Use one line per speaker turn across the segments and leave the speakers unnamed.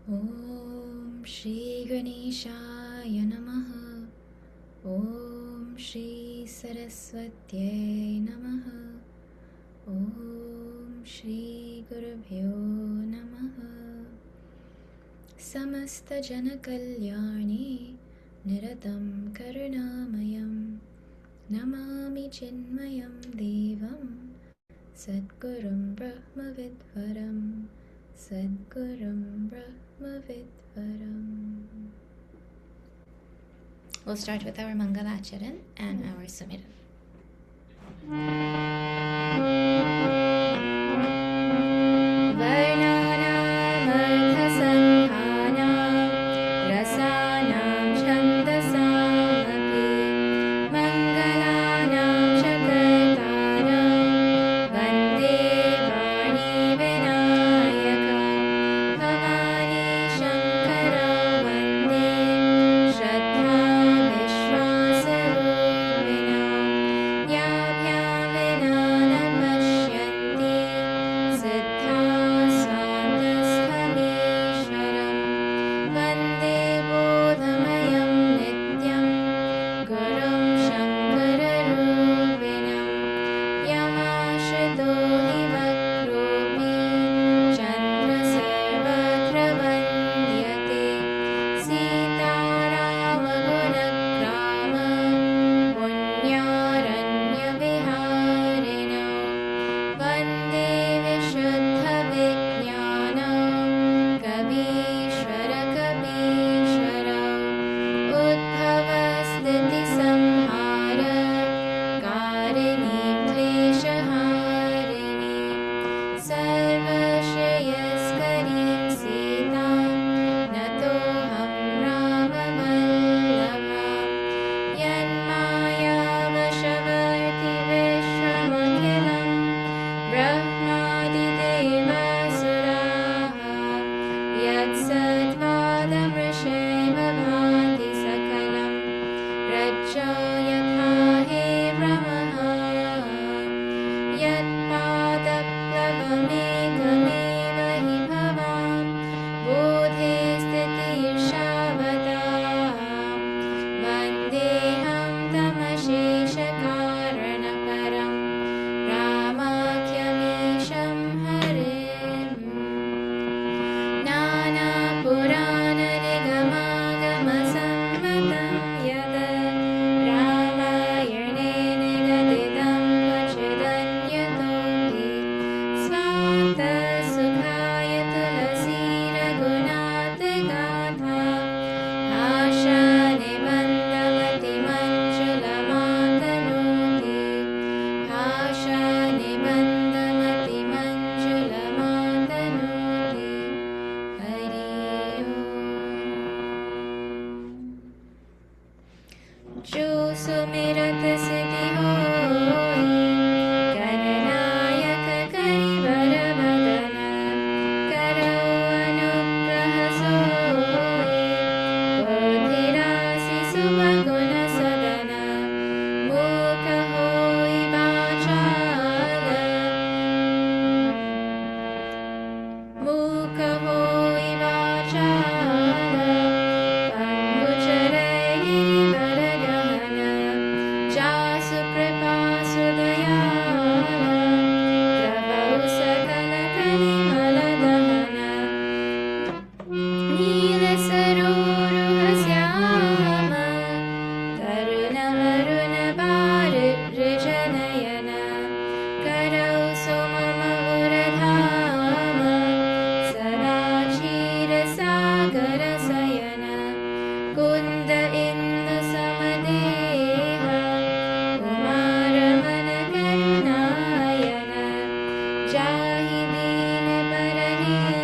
Om Shri Ganeshaya Namaha. Om Shri Saraswatyai Namaha. Om Shri Gurubhyo Namaha. Samasta Jana Kalyani Niratam Karunamayam Namami Chinmayam Devam Sadgurum Brahmavidvaram Sadgurum Brahmavidvaram. We'll start with our Mangalacharan and our Samiran. Varnanam Arthasanhanam Rasanam Chandasam Api Mangalanam Chakartaram Vande Vani Vinayaka Bhavani Shankara Vande Shraddha Vishwasarupiṇā Yābhyām Vinānam Pasyanti Siddhā Swāntasthāmīśvaram Vande Bodhamayam Nityam Gurum Shankararupiṇam Yamāśrito hi vakropi Chandra sarvatra vandyate Sītārāma gunakrāma Punyāranya viharinā Vande vishuddha vijñāna Kavīśvara Kavīśvara Udbhava sthiti samhara Karini kleshaharini Sarva shreyaskarim Sītam Natoham Rama Vallabha Yanmaya vashavarti vishwamakhilam Brahmadi deva suraha Yatsattvadam rishema bhati sakalam Rajo yatha he brahmaha Yatpadaplavamekhameva hi bhavam Bodhe sthitirshavatam Vandeham tamasheshakaranakaram Ramakhyamisham harim Nana Purana Nigamagama Sammatam Yada Ramayane Nigadidam Vachidanyatoti Svata Sukhaya Tulasi Raghunatha Gatha Asha Nibandhavati Manjulamantanoti Asha Nibandhavati Manjulamantanoti Hari Om Jo Sumirat Siddhi Hoi Gananayaka Karivara Vadana Karo Anugraha Soi Buddhirasi Subhaguna Sadana Mukha Hoi Vācāla Mukha Hoi Vācāla Pambucharai Girivaradhana Jasu Kripa Sudayala Prabhau Sakala Kalimaladhana Nila Saroruhasyama Taruna Aruna Bharijanayanā Karau Somama Uradhama Sada Ksīrasāgara Sayana Kunda Indu Samadeha Kumaramana Karunayana Jahi Dīna Paraneha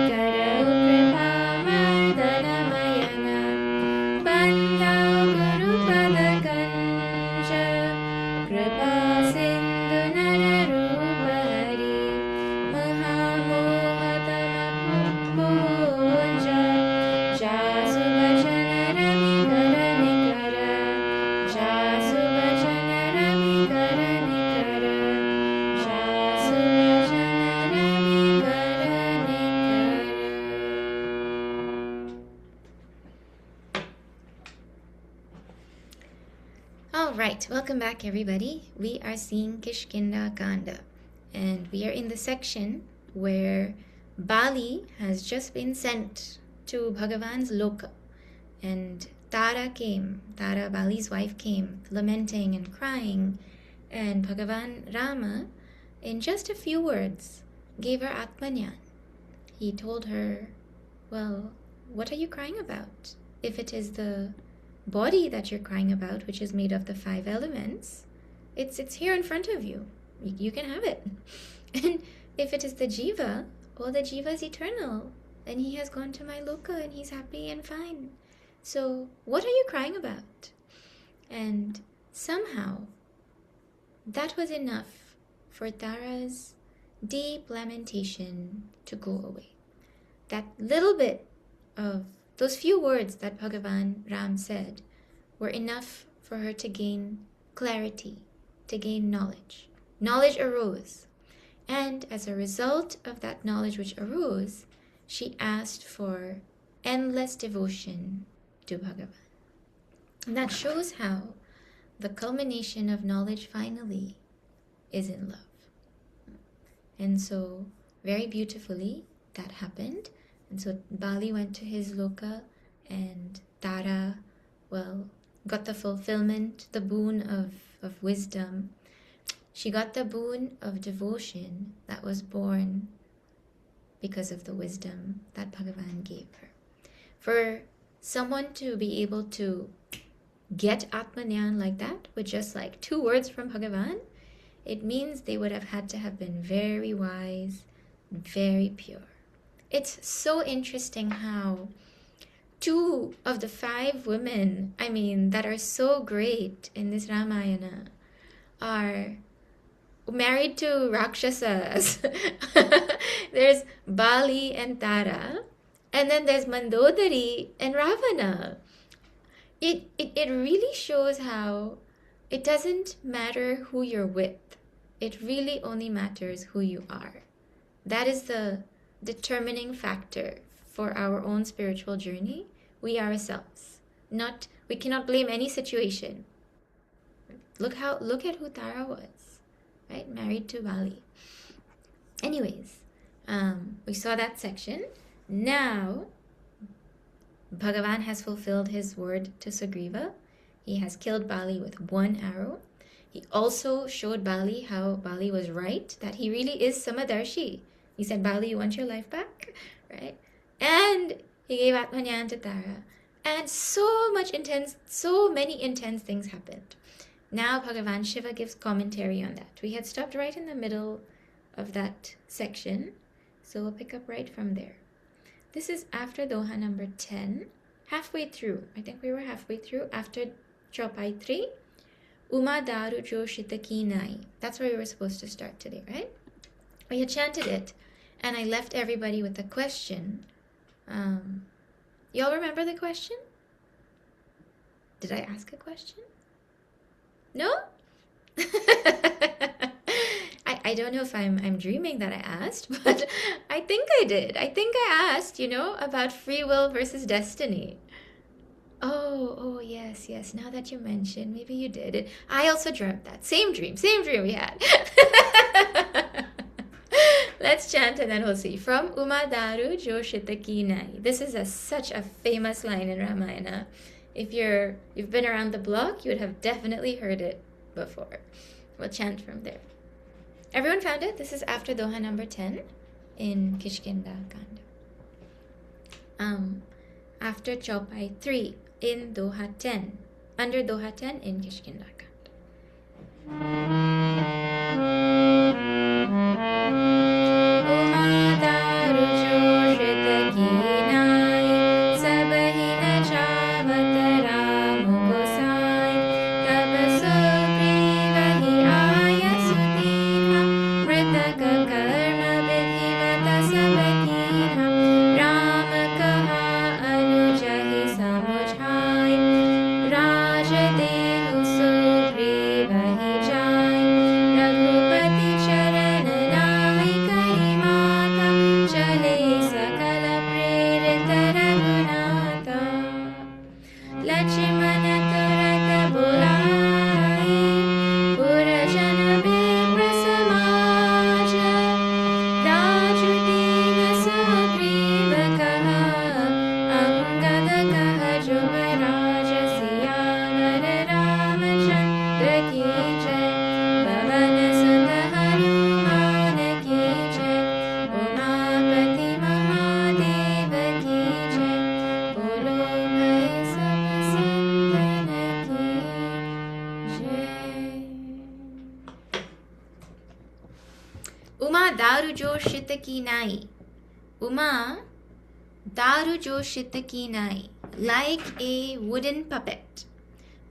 Karau Kripa Vardhanamayana Bandhau Gurupada Kancha Kripa Sindhu Nararupa Hari Mahamohatama Punja Jasu Bhajana Ravi Kara Nikara Jasu Bhajana Ravi Kara Nikara Jasu Bhajana Ravi Kara Nikara Welcome back, everybody. We are seeing Kishkinda Kanda, and we are in the section where Bali has just been sent to Bhagavan's Loka, and Tara came. Tara, Bali's wife, came, lamenting and crying, and Bhagavan Rama, in just a few words, gave her Atmanyan. He told her, well, what are you crying about? If it is the body that you're crying about, which is made of the 5 elements, it's here in front of you. You can have it. And if it is the jiva, well, the jiva is eternal, and he has gone to my loka, and he's happy and fine. So what are you crying about? And somehow that was enough for Tara's deep lamentation to go away. That little bit of those few words that Bhagavan Ram said were enough for her to gain clarity, to gain knowledge. Knowledge arose. And as a result of that knowledge which arose, she asked for endless devotion to Bhagavan. And that shows how the culmination of knowledge finally is in love. And so, very beautifully, that happened. And so Bali went to his loka, and Tara, well, got the fulfillment, the boon of wisdom. She got the boon of devotion that was born because of the wisdom that Bhagavan gave her. For someone to be able to get Atmanyan like that, with just like 2 words from Bhagavan, it means they would have had to have been very wise, very pure. It's so interesting how 2 of the 5 women, that are so great in this Ramayana, are married to Rakshasas. There's Bali and Tara, and then there's Mandodari and Ravana. It really shows how it doesn't matter who you're with. It really only matters who you are. That is the determining factor for our own spiritual journey. We ourselves. We cannot blame any situation. Look at who Tara was, right? Married to Bali. Anyways, we saw that section. Now, Bhagavan has fulfilled his word to Sugriva. He has killed Bali with 1 arrow. He also showed Bali how Bali was right, that he really is Samadarshi. He said, Bali, you want your life back? Right? And he gave Atmanyan to Tara. And so many intense things happened. Now Bhagavan Shiva gives commentary on that. We had stopped right in the middle of that section, so we'll pick up right from there. This is after Doha number 10, halfway through. I think we were halfway through after Chaupai 3. Uma Daru Joshita Kinai. That's where we were supposed to start today, right? We had chanted it, and I left everybody with a question. Y'all remember the question? Did I ask a question? No? I don't know if I'm dreaming that I asked, but I think I did. I think I asked, about free will versus destiny. Oh, yes. Now that you mentioned, maybe you did it. I also dreamt that. Same dream we had. Let's chant and then we'll see. From Uma Daru Joshita Kinai. This is such a famous line in Ramayana. If you've been around the block, you would have definitely heard it before. We'll chant from there. Everyone found it? This is after Doha number 10 in Kishkinda Kanda. After Chaupai 3 in Doha 10. Under Doha 10 in Kishkinda Kanda. Raj Dehu Sugriva hi jai Uma daru jo shita ki nai. Uma daru jo shita ki nai. Like a wooden puppet.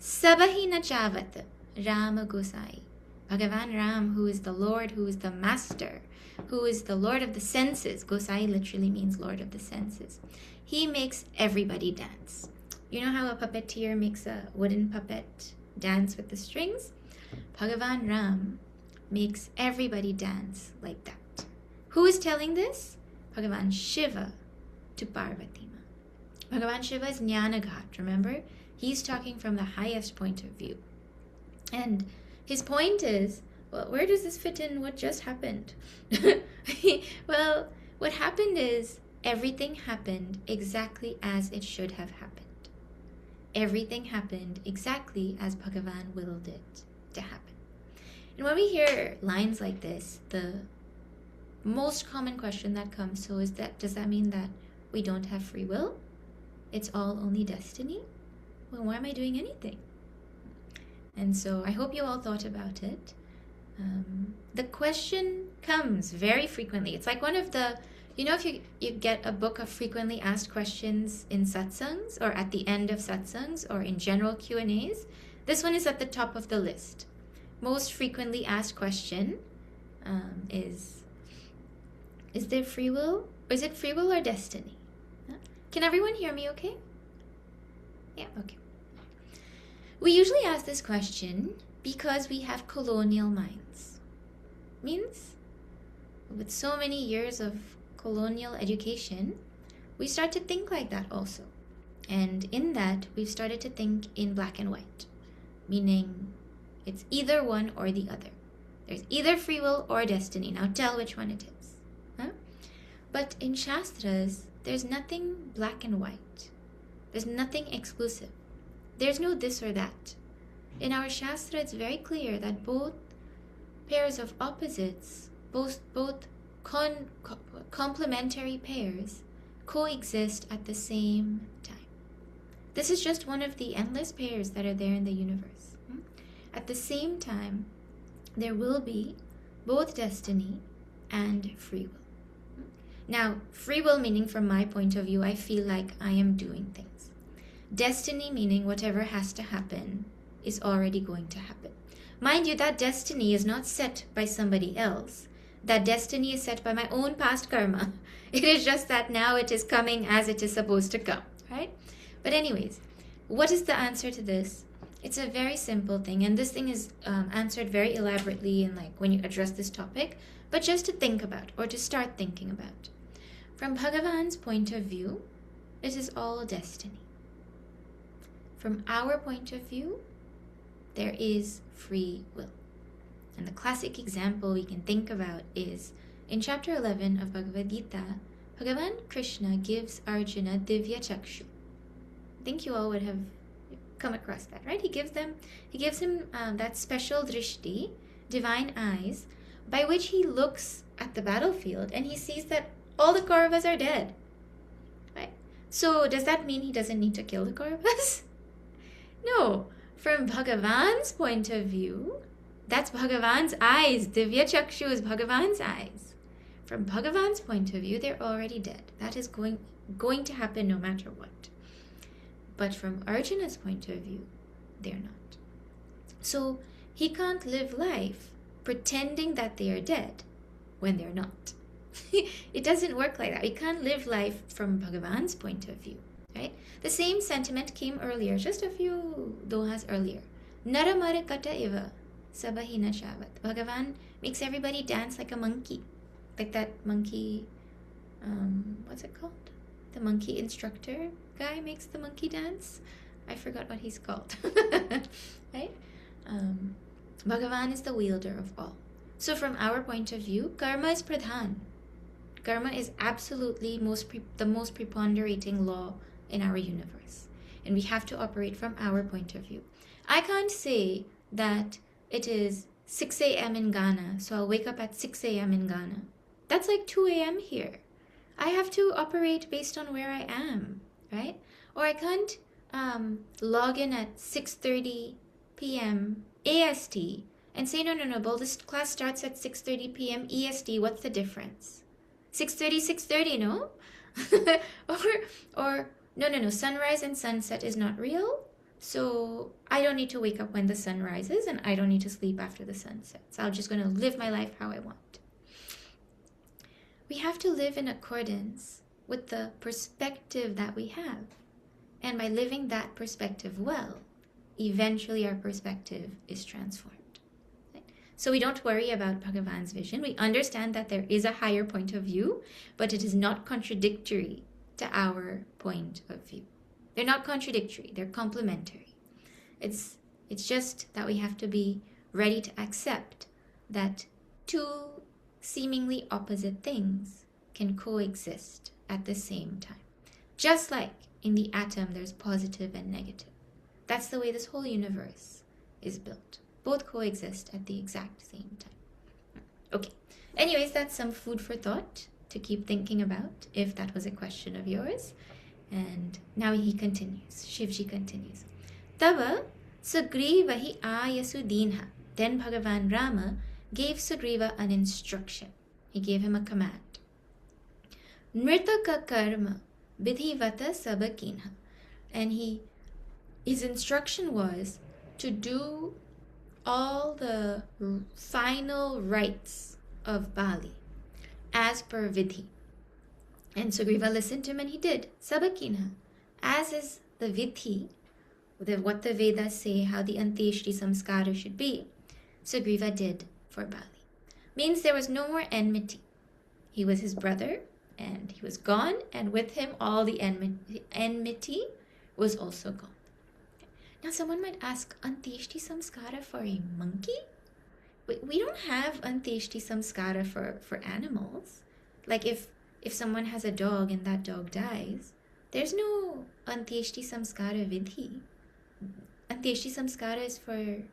Sabahi nachavat. Rama Gosai. Bhagavan Ram, who is the Lord, who is the Master, who is the Lord of the senses. Gosai literally means Lord of the senses. He makes everybody dance. You know how a puppeteer makes a wooden puppet dance with the strings? Bhagavan Ram makes everybody dance like that. Who is telling this? Bhagavan Shiva to Parvati. Bhagavan Shiva is Jnanaghat, remember? He's talking from the highest point of view. And his point is, well, where does this fit in what just happened? Well, what happened is everything happened exactly as it should have happened. Everything happened exactly as Bhagavan willed it to happen. And when we hear lines like this, the most common question that comes to is that, does that mean that we don't have free will? It's all only destiny? Well, why am I doing anything? And so I hope you all thought about it. The question comes very frequently. It's like one of the, if you get a book of frequently asked questions in satsangs or at the end of satsangs or in general Q&As, this one is at the top of the list. Most frequently asked question is there free will? Or is it free will or destiny? Can everyone hear me okay? Yeah, okay. We usually ask this question because we have colonial minds. Means, with so many years of colonial education, we start to think like that also. And in that, we've started to think in black and white, meaning it's either one or the other. There's either free will or destiny. Now tell which one it is. Huh? But in Shastras, there's nothing black and white. There's nothing exclusive. There's no this or that. In our Shastra, it's very clear that both pairs of opposites, both complementary pairs, coexist at the same time. This is just one of the endless pairs that are there in the universe. At the same time, there will be both destiny and free will. Now, free will meaning from my point of view, I feel like I am doing things. Destiny meaning whatever has to happen is already going to happen. Mind you, that destiny is not set by somebody else. That destiny is set by my own past karma. It is just that now it is coming as it is supposed to come, right? But anyways, what is the answer to this? It's a very simple thing, and this thing is answered very elaborately in when you address this topic, but just to think about or to start thinking about. From Bhagavan's point of view, it is all destiny. From our point of view, there is free will. And the classic example we can think about is in chapter 11 of Bhagavad Gita, Bhagavan Krishna gives Arjuna Divya Chakshu. I think you all would have come across that, right? He gives him that special drishti, divine eyes, by which he looks at the battlefield and he sees that all the Kauravas are dead. Right? So does that mean he doesn't need to kill the Kauravas? No. From Bhagavan's point of view, that's Bhagavan's eyes. Divya Chakshu is Bhagavan's eyes. From Bhagavan's point of view, they're already dead. That is going to happen no matter what. But from Arjuna's point of view, they're not. So he can't live life pretending that they are dead when they're not. It doesn't work like that. We can't live life from Bhagavan's point of view. Right? The same sentiment came earlier, just a few dohas earlier. Naramara kata iva sabahina shavat. Bhagavan makes everybody dance like a monkey. Like that monkey, what's it called? The monkey instructor guy makes the monkey dance. I forgot what he's called. Right? Bhagavan is the wielder of all. So from our point of view, karma is pradhan. Karma is absolutely the most preponderating law in our universe. And we have to operate from our point of view. I can't say that it is 6 a.m. in Ghana, so I'll wake up at 6 a.m. in Ghana. That's like 2 a.m. here. I have to operate based on where I am, right? Or I can't log in at 6:30 p.m. AST and say, no, well, this class starts at 6:30 p.m. EST. What's the difference? 6:30, no? or no, sunrise and sunset is not real. So I don't need to wake up when the sun rises, and I don't need to sleep after the sun sets. I'm just going to live my life how I want. We have to live in accordance with the perspective that we have. And by living that perspective well, eventually our perspective is transformed. Right? So we don't worry about Bhagavan's vision. We understand that there is a higher point of view, but it is not contradictory to our point of view. They're not contradictory, they're complementary. It's just that we have to be ready to accept that two seemingly opposite things can coexist at the same time. Just like in the atom, there's positive and negative. That's the way this whole universe is built. Both coexist at the exact same time. Okay. Anyways, that's some food for thought to keep thinking about, if that was a question of yours. And now he continues. Shivji continues. Tava Sugriva hi ayasu dinha. Then Bhagavan Rama gave Sugriva an instruction. He gave him a command. Nritaka karma vidhivata sabakinha. And his instruction was to do all the final rites of Bali as per vidhi. And Sugriva listened to him, and he did. Sabakinha. As is the vidhi, what the Vedas say, how the Antyeshti Samskara should be, Sugriva did for Bali. Means there was no more enmity. He was his brother, and he was gone, and with him all the enmity was also gone. Now someone might ask, Antyeshti Samskara for a monkey? We don't have Antyeshti Samskara for animals. Like if someone has a dog and that dog dies, there's no Antyeshti Samskara vidhi. Antyeshti Samskara is for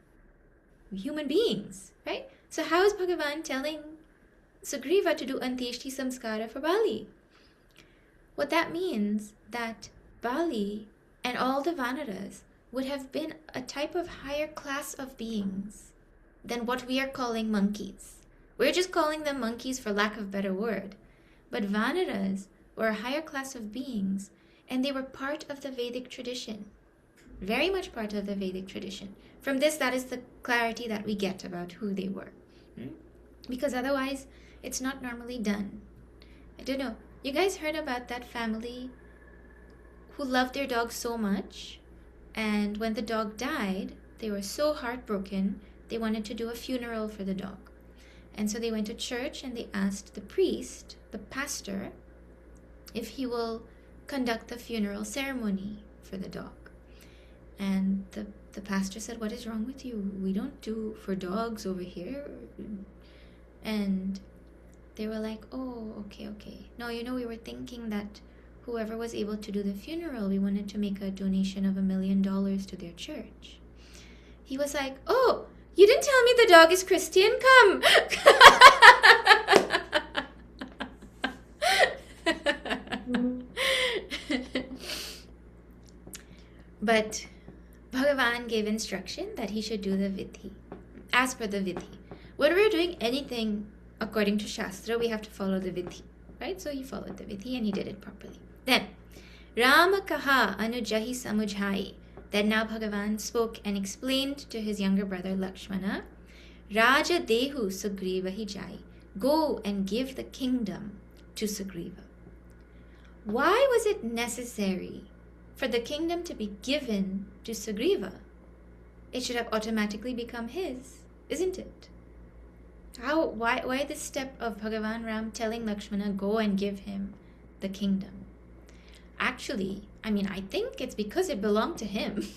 human beings, right? So how is Bhagavan telling Sugriva to do Antyeshti Samskara for Bali? What that means that Bali and all the Vanaras would have been a type of higher class of beings than what we are calling monkeys. We're just calling them monkeys for lack of a better word. But Vanaras were a higher class of beings, and they were part of the Vedic tradition. Very much part of the Vedic tradition. From this, that is the clarity that we get about who they were. Because otherwise, it's not normally done. I don't know. You guys heard about that family who loved their dog so much, and when the dog died, they were so heartbroken, they wanted to do a funeral for the dog. And so they went to church and they asked the priest, the pastor, if he will conduct the funeral ceremony for the dog. And the pastor said, what is wrong with you? We don't do for dogs over here. And they were like, oh, okay. No, we were thinking that whoever was able to do the funeral, we wanted to make a donation of $1 million to their church. He was like, oh, you didn't tell me the dog is Christian? Come. But Bhagavan gave instruction that he should do the vidhi. As per the vidhi. When we're doing anything according to Shastra, we have to follow the vidhi. Right? So he followed the vidhi and he did it properly. Then, Rama kaha anujahi samujhai. Then now Bhagavan spoke and explained to his younger brother Lakshmana, Raja Dehu Sugriva Hijai. Go and give the kingdom to Sugriva. Why was it necessary for the kingdom to be given to Sugriva? It should have automatically become his, isn't it? Why this step of Bhagavan Ram telling Lakshmana, go and give him the kingdom? Actually, I think it's because it belonged to him,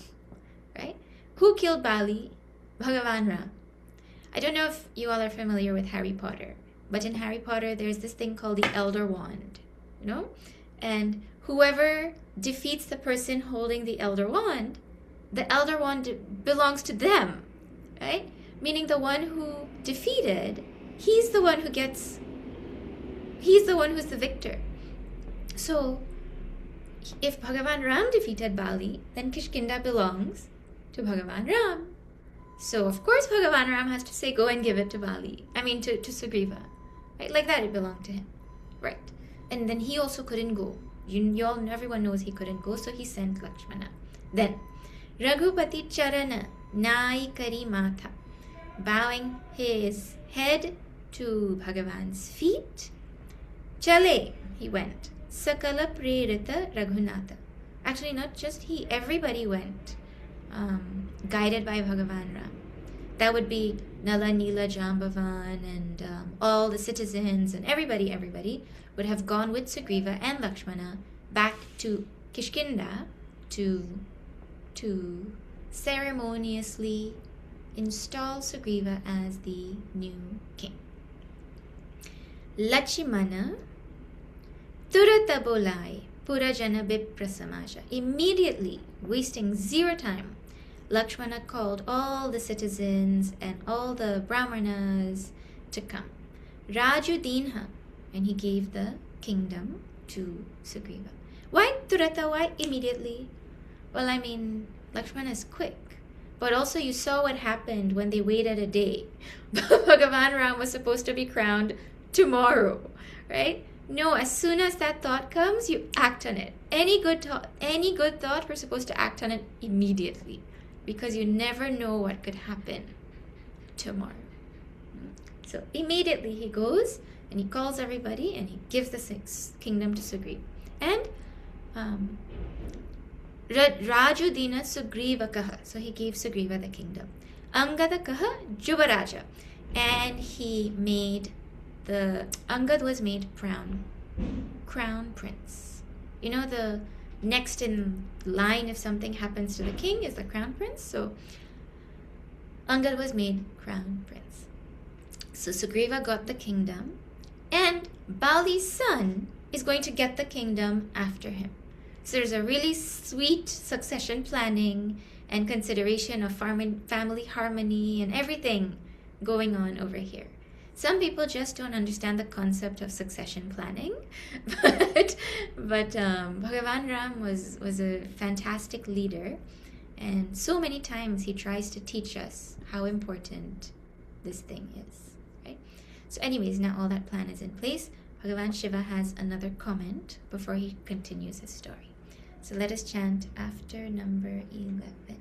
right? Who killed Bali? Bhagavan Ram. I don't know if you all are familiar with Harry Potter, but in Harry Potter, there's this thing called the Elder Wand, And whoever defeats the person holding the Elder Wand belongs to them, right? Meaning the one who defeated, he's the one who's the victor. So, if Bhagavan Ram defeated Bali, then Kishkinda belongs to Bhagavan Ram. So of course Bhagavan Ram has to say, go and give it to to Sugriva. Right? Like that it belonged to him. Right. And then he also couldn't go. Everyone knows he couldn't go, so he sent Lakshmana. Then, Raghupati Charana Nai Kari Matha, bowing his head to Bhagavan's feet. Chale, he went. Sakala Prerita Raghunatha. Actually, not just he, everybody went, guided by Bhagavan Ram. That would be Nala, Nila, Jambavan, and all the citizens, and everybody would have gone with Sugriva and Lakshmana back to Kishkinda to ceremoniously install Sugriva as the new king. Lakshmana Turata Bolai Purajana Biprasamaja. Immediately, wasting zero time, Lakshmana called all the citizens and all the brahmanas to come. Raju Dinha, and he gave the kingdom to Sugriva. Why Turata? Why immediately? Well, Lakshmana is quick. But also you saw what happened when they waited a day. Bhagavan Ram was supposed to be crowned tomorrow, right? No, as soon as that thought comes, you act on it. Any good thought, we're supposed to act on it immediately, because you never know what could happen tomorrow. So immediately he goes and he calls everybody and he gives the kingdom to Sugriva. And Raju Dina Sugriva Kaha. So he gave Sugriva the kingdom. Angada Kaha Jubaraja. And he made Angad was made crown prince. You know, the next in line if something happens to the king is the crown prince. So Angad was made crown prince. So Sugriva got the kingdom, and Bali's son is going to get the kingdom after him. So there's a really sweet succession planning and consideration of family harmony and everything going on over here. Some people just don't understand the concept of succession planning, but Bhagavan Ram was a fantastic leader, and so many times he tries to teach us how important this thing is, right? So anyways, now all that plan is in place. Bhagavan Shiva has another comment before he continues his story. So let us chant after number 11.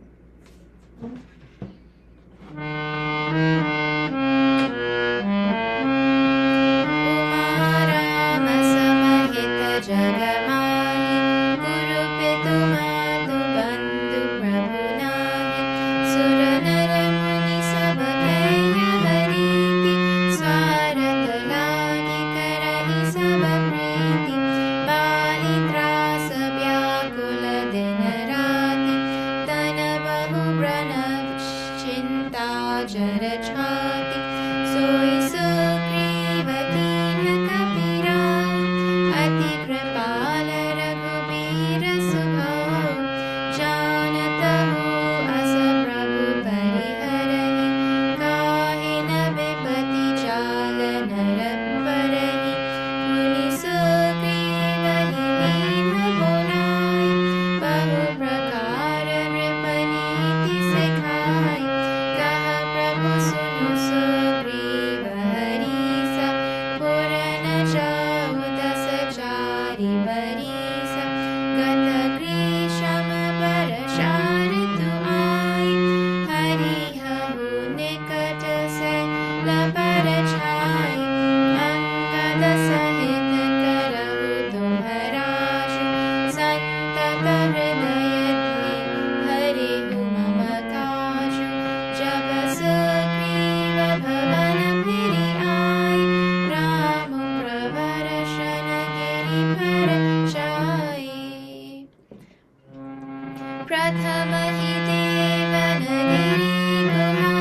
Pradhamahideva Nagiri Guha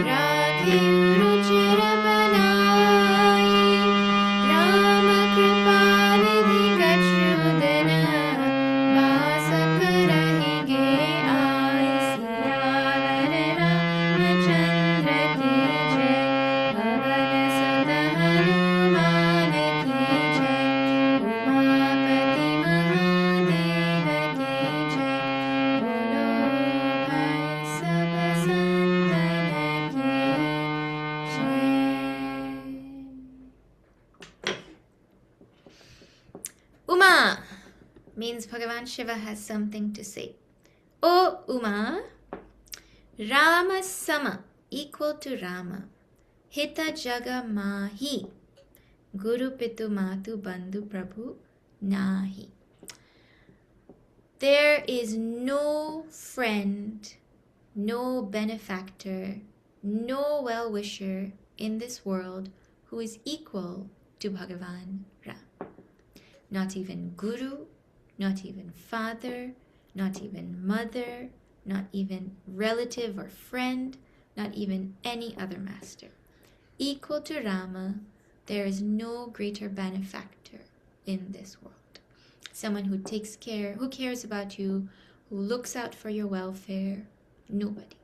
Radhi Ruchira Uma means Bhagavan Shiva has something to say. O Uma, Rama Sama, equal to Rama. Hita Jaga Mahi, Guru Pitu Matu Bandhu Prabhu Nahi. There is no friend, no benefactor, no well-wisher in this world who is equal to Bhagavan Ram. Not even Guru, not even father, not even mother, not even relative or friend, not even any other master. Equal to Rama, there is no greater benefactor in this world. Someone who takes care, who cares about you, who looks out for your welfare. Nobody.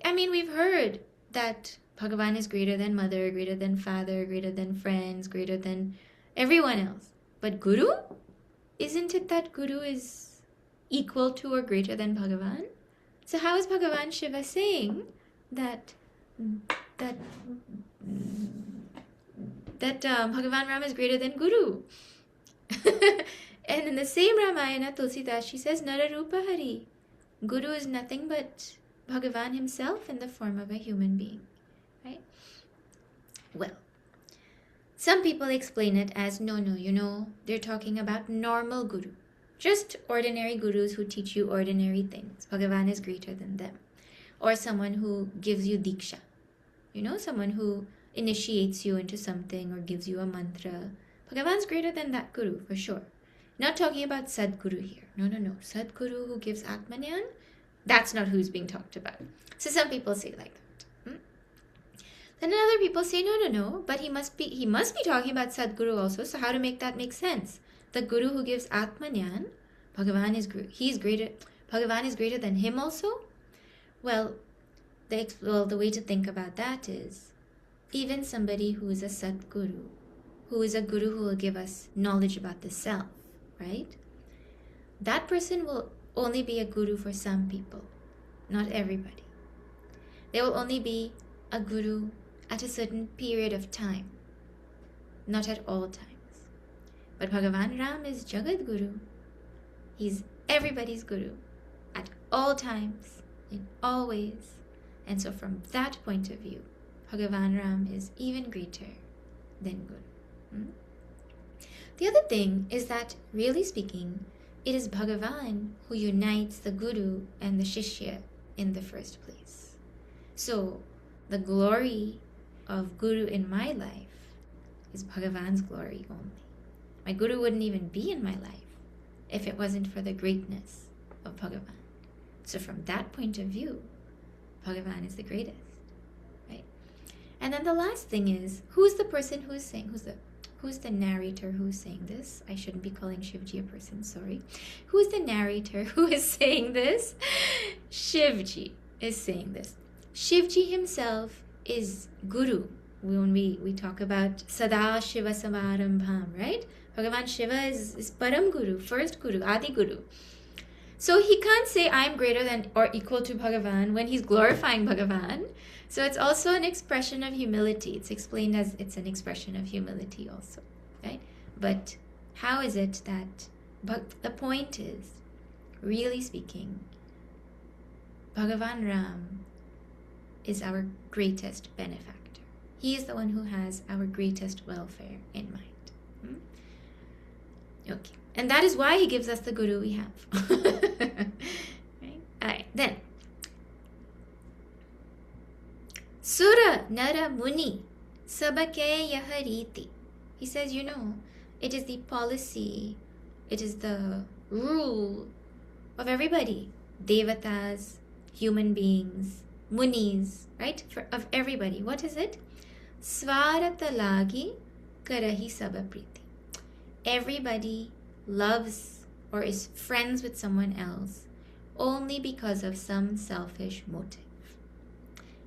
I mean, we've heard that Bhagavan is greater than mother, greater than father, greater than friends, greater than everyone else. But Guru? Isn't it that Guru is equal to or greater than Bhagavan? So how is Bhagavan Shiva saying that Bhagavan Rama is greater than Guru? And in the same Ramayana, Tulsidasji says, Nararupa Hari. Guru is nothing but Bhagavan himself in the form of a human being. Right? Well, some people explain it as, no, they're talking about normal Guru. Just ordinary Gurus who teach you ordinary things. Bhagavan is greater than them. Or someone who gives you diksha. Someone who initiates you into something or gives you a mantra. Bhagavan's greater than that Guru, for sure. Not talking about Sadguru here. No. Sadguru who gives Atmanyan, that's not who's being talked about. So some people say like that. Then other people say, no, but he must be talking about Sadguru also. So how to make that make sense? The Guru who gives Atmanyan, Bhagavan is greater. Bhagavan is greater than him also? Well, the way to think about that is, even somebody who is a Sadguru, who is a Guru who will give us knowledge about the self, right? That person will only be a Guru for some people, not everybody. They will only be a Guru at a certain period of time, not at all times. But Bhagavan Ram is Jagat Guru. He's everybody's Guru at all times, in all ways. And so from that point of view, Bhagavan Ram is even greater than Guru. The other thing is that, really speaking, it is Bhagavan who unites the Guru and the Shishya in the first place. So the glory of Guru in my life is Bhagavan's glory only. My Guru wouldn't even be in my life if it wasn't for the greatness of Bhagavan. So from that point of view, Bhagavan is the greatest, right? And then the last thing is, who's the person who's saying, who's the narrator who's saying this? I shouldn't be calling Shivji a person, sorry. Who's the narrator who is saying this? Shivji is saying this. Shivji himself is Guru. When we talk about Sada Shiva Samarambham, right? Bhagavan Shiva is Param Guru, first Guru, Adi Guru. So he can't say I'm greater than or equal to Bhagavan when he's glorifying Bhagavan. So it's also an expression of humility. It's explained as it's an expression of humility also, right? But how is it that, but the point is, really speaking, Bhagavan Ram is our greatest benefactor. He is the one who has our greatest welfare in mind. Okay. And that is why he gives us the Guru we have. Right? Alright, then. Sura Nara Muni Sabake Yahariti. He says, it is the policy, it is the rule of everybody. Devatas, human beings, munis, right? Of everybody. What is it? Svaratalagi Karahi Sabapriti. Everybody loves or is friends with someone else only because of some selfish motive.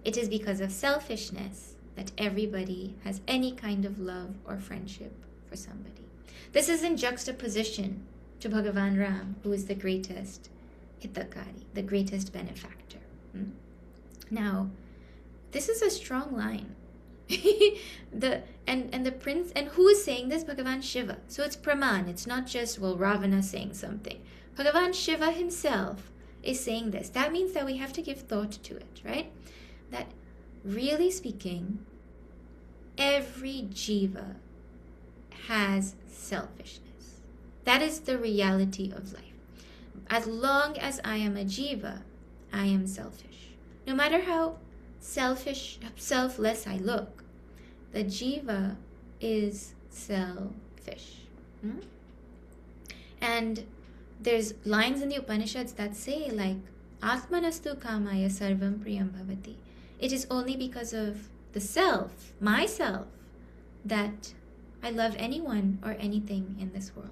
It is because of selfishness that everybody has any kind of love or friendship for somebody. This is in juxtaposition to Bhagavan Ram, who is the greatest hitakari, the greatest benefactor. Now, this is a strong line. the prince, and who is saying this? Bhagavan Shiva. So it's Praman. It's not just, well, Ravana saying something. Bhagavan Shiva himself is saying this. That means that we have to give thought to it, right? That really speaking, every jiva has selfishness. That is the reality of life. As long as I am a jiva, I am selfish. No matter how selfish, selfless I look, the jiva is selfish. And there's lines in the Upanishads that say, like, Atmanastu kamaya sarvam priyam bhavati. It is only because of the self, myself, that I love anyone or anything in this world.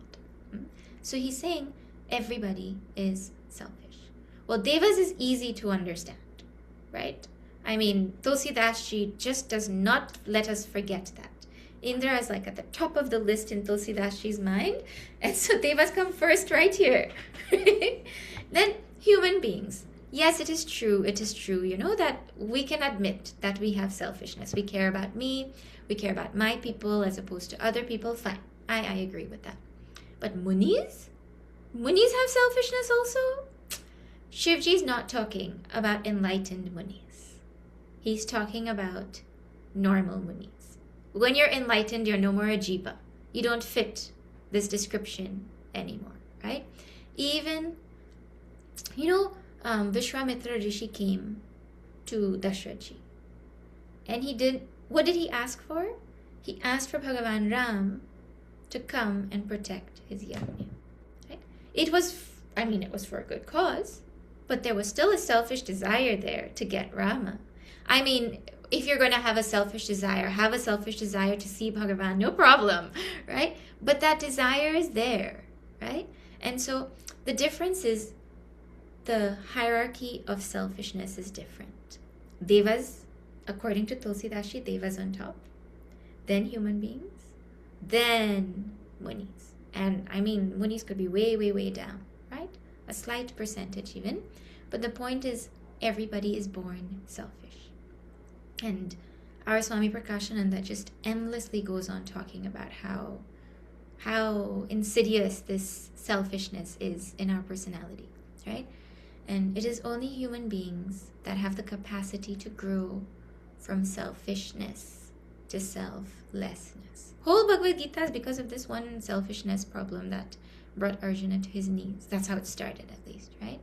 So he's saying everybody is selfish. Well, Devas is easy to understand, right? I mean, Tulsidasji just does not let us forget that. Indra is like at the top of the list in Tulsidasji's mind, and so Devas come first right here. Then human beings. Yes, it is true, that we can admit that we have selfishness. We care about me, we care about my people as opposed to other people. Fine, I agree with that. But Munis? Munis have selfishness also? Shivji is not talking about enlightened Munis. He's talking about normal Munis. When you're enlightened, you're no more a jiva. You don't fit this description anymore, right? Even, Vishwamitra Rishi came to Dashrathji. And what did he ask for? He asked for Bhagavan Ram to come and protect his Yagna. Right? It was for a good cause, but there was still a selfish desire there to get Rama. I mean, if you're going to have a selfish desire to see Bhagavan, no problem, right? But that desire is there, right? And so the difference is the hierarchy of selfishness is different. Devas, according to Tulsidasji, Devas on top, then human beings, then Munis. And I mean, Munis could be way, way, way down, right? A slight percentage even. But the point is, everybody is born selfish. And our Swami Prakashananda just endlessly goes on talking about how insidious this selfishness is in our personality, right? And it is only human beings that have the capacity to grow from selfishness to selflessness. Whole Bhagavad Gita is because of this one selfishness problem that brought Arjuna to his knees. That's how it started, at least, right?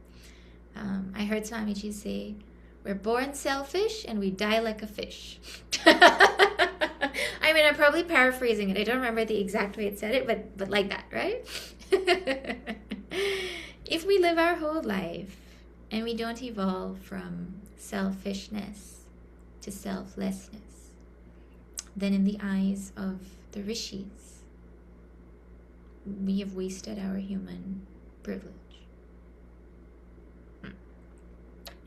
I heard Swamiji say, we're born selfish and we die like a fish. I mean, I'm probably paraphrasing it. I don't remember the exact way it said it, but like that, right? If we live our whole life and we don't evolve from selfishness to selflessness, then in the eyes of the rishis, we have wasted our human privilege.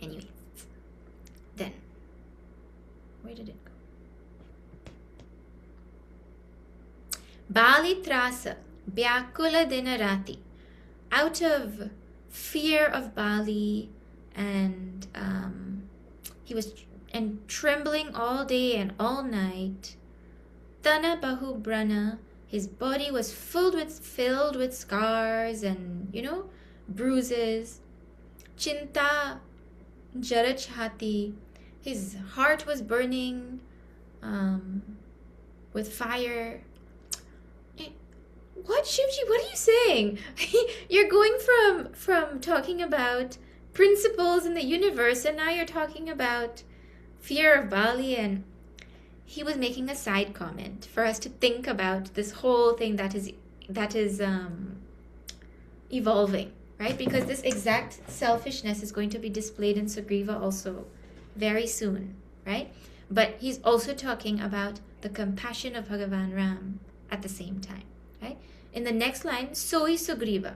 Anyway, then, where did it go? Bali trasa, byakula dinarati. Out of fear of Bali, and he was trembling all day and all night. Tana bahu brana, his body was filled with scars and bruises. Chinta jarachhati, his heart was burning with fire. What, Shivji? What are you saying? You're going from talking about principles in the universe, and now you're talking about fear of Bali. And he was making a side comment for us to think about this whole thing that is evolving, right? Because this exact selfishness is going to be displayed in Sugriva also very soon, right? But he's also talking about the compassion of Bhagavan Ram at the same time, right? In the next line, Soi Sugriva.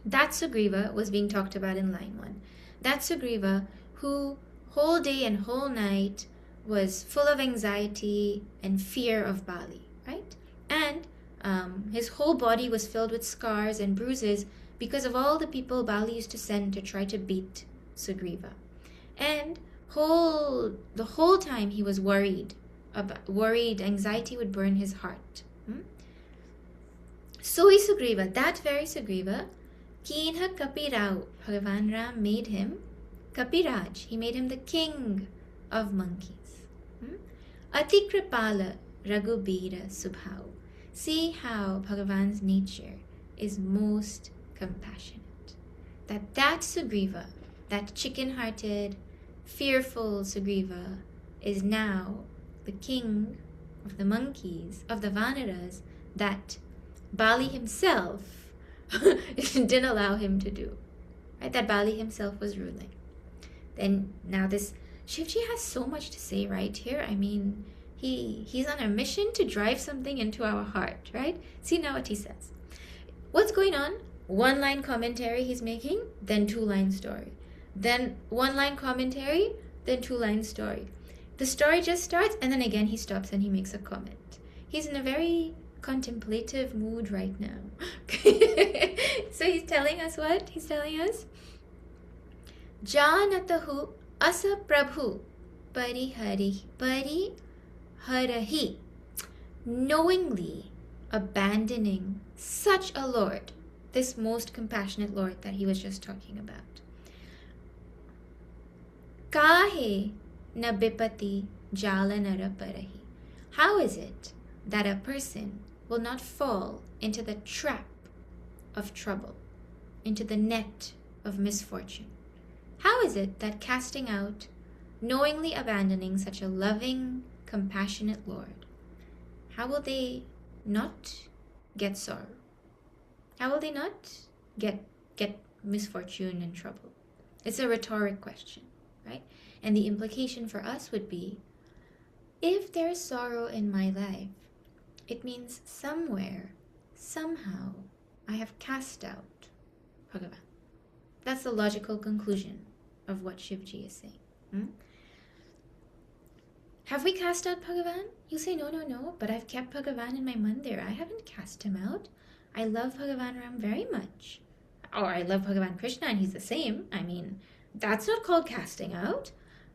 That Sugriva was being talked about in line 1. That Sugriva who whole day and whole night was full of anxiety and fear of Bali, right? And his whole body was filled with scars and bruises because of all the people Bali used to send to try to beat Sugriva. And the whole time he was worried worried, anxiety would burn his heart. So is Sugriva, that very Sugriva, Kinha Kapirao, Bhagavan Ram made him Kapiraj, he made him the king of monkeys. Ati Kripala Raghubira Subhau. See how Bhagavan's nature is most compassionate. That Sugriva, that chicken-hearted, fearful Sugriva, is now the king of the monkeys, of the Vanaras, that Bali himself didn't allow him to do. Right? That Bali himself was ruling. Then now this Shivji has so much to say right here. I mean, he's on a mission to drive something into our heart, right? See now what he says. What's going on? One line commentary he's making, then 2 line story. Then 1 line commentary, then 2 line story. The story just starts and then again he stops and he makes a comment. He's in a very contemplative mood right now. So he's telling us what? He's telling us Janatahu asa prabhu pariharahi, knowingly abandoning such a Lord, this most compassionate Lord that he was just talking about. Kahe na bipati jala nara parahi. How is it that a person will not fall into the trap of trouble, into the net of misfortune? How is it that casting out, knowingly abandoning such a loving, compassionate Lord, how will they not get sorrow? How will they not get misfortune and trouble? It's a rhetoric question, right? And the implication for us would be, if there's sorrow in my life, it means somewhere, somehow, I have cast out Bhagavan. That's the logical conclusion of what Shivji is saying. Have we cast out Bhagavan? You say, no, but I've kept Bhagavan in my mandir. I haven't cast him out. I love Bhagavan Ram very much. Or I love Bhagavan Krishna and he's the same. I mean, that's not called casting out.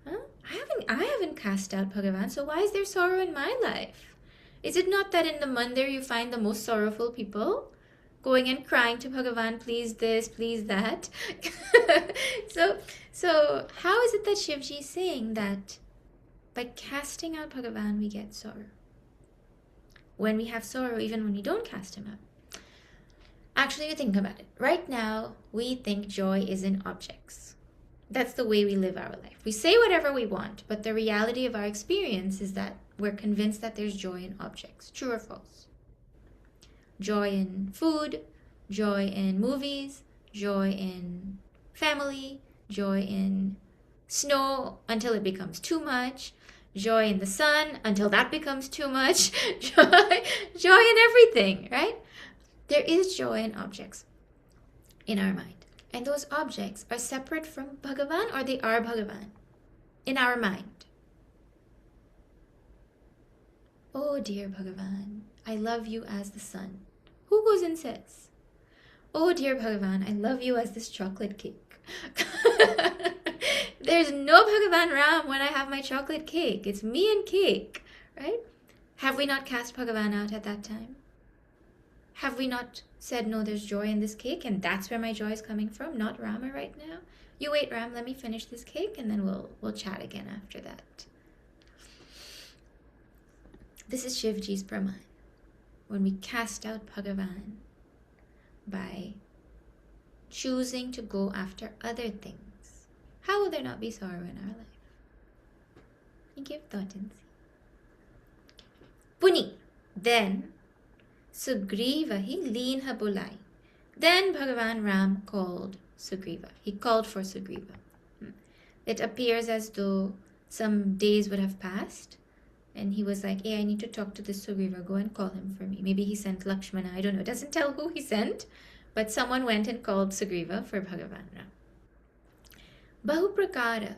I haven't cast out Bhagavan, so why is there sorrow in my life? Is it not that in the mandir you find the most sorrowful people? Going and crying to Bhagavan, please this, please that. So how is it that Shivji is saying that by casting out Bhagavan we get sorrow? When we have sorrow, even when we don't cast him out. Actually, you think about it. Right now, we think joy is in objects. That's the way we live our life. We say whatever we want, but the reality of our experience is that we're convinced that there's joy in objects. True or false? Joy in food, joy in movies, joy in family, joy in snow until it becomes too much, joy in the sun until that becomes too much, joy in everything, right? There is joy in objects in our mind. And those objects are separate from Bhagavan, or they are Bhagavan in our mind. Oh dear Bhagavan, I love you as the sun. Who goes and says, oh dear Bhagavan, I love you as this chocolate cake. There's no Bhagavan Ram when I have my chocolate cake. It's me and cake, right? Have we not cast Bhagavan out at that time? Have we not said, no, there's joy in this cake and that's where my joy is coming from, not Rama right now? You wait, Ram, let me finish this cake and then we'll chat again after that. This is Shivji's Praman. When we cast out Bhagavan by choosing to go after other things, how will there not be sorrow in our life? You give thought and see. Puni. Then Sugriva he leenha bulai. Then Bhagavan Ram called Sugriva. He called for Sugriva. It appears as though some days would have passed. And he was like, hey, I need to talk to this Sugriva. Go and call him for me. Maybe he sent Lakshmana. I don't know. It doesn't tell who he sent. But someone went and called Sugriva for Bhagavan Ram. Bahuprakara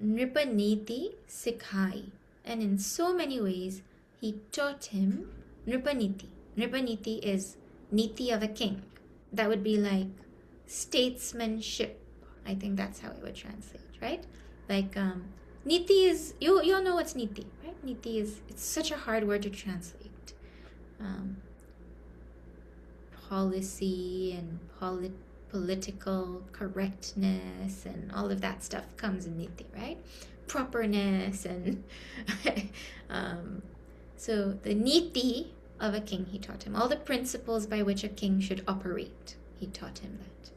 Nripaniti Sikhai. And in so many ways, he taught him Nripaniti. Nripaniti is niti of a king. That would be like statesmanship. I think that's how it would translate, right? Like, niti is, you all know what's niti, right? Niti it's such a hard word to translate. Policy and political correctness and all of that stuff comes in niti, right? Properness and so the niti of a king, he taught him. All the principles by which a king should operate, he taught him that.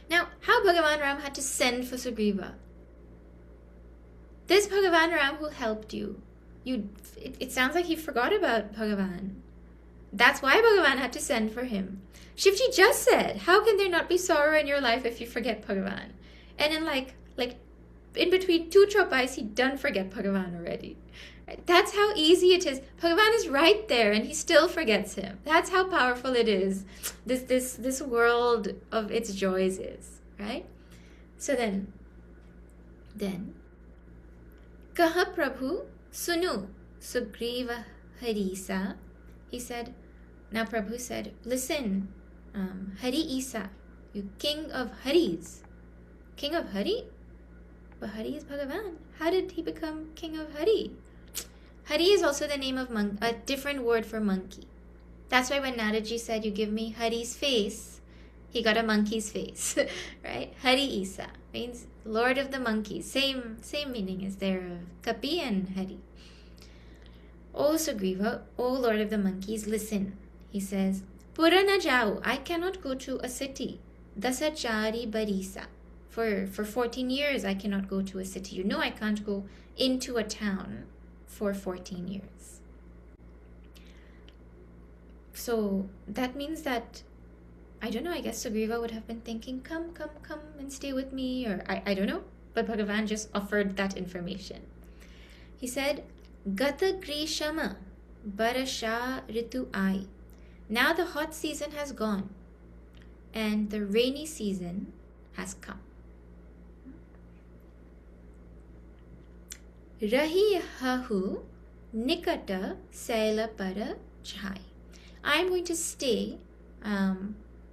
Now, how Bhagavan Ram had to send for Sugriva. This Bhagavan Ram who helped you, it sounds like he forgot about Bhagavan. That's why Bhagavan had to send for him. Shivji just said, how can there not be sorrow in your life if you forget Bhagavan? And in like in between two chopais, he done forget Bhagavan already. That's how easy it is. Bhagavan is right there and he still forgets him. That's how powerful it is. This world of its joys is, right? So then Kaha Prabhu Sunu Sugriva Harisa. He said, now Prabhu said, listen, Hari Isa, you king of Haris. King of Hari? But Hari is Bhagavan. How did he become king of Hari? Hari is also the name of a different word for monkey. That's why when Naraji said, you give me Hari's face, he got a monkey's face, right? Hari Isa means Lord of the monkeys. Same meaning is there of Kapi and Hari. O Sugriva, O Lord of the monkeys, listen. He says, Pura na jao, I cannot go to a city. Dasachari barisa. For 14 years, I cannot go to a city. You know I can't go into a town for 14 years. So that means that, I don't know, I guess Sugriva would have been thinking, come and stay with me, or I don't know. But Bhagavan just offered that information. He said, Gata Grishama Barasha Ritu Ai. Now the hot season has gone and the rainy season has come. Rahi hahu nikata saila para chai. I'm going to stay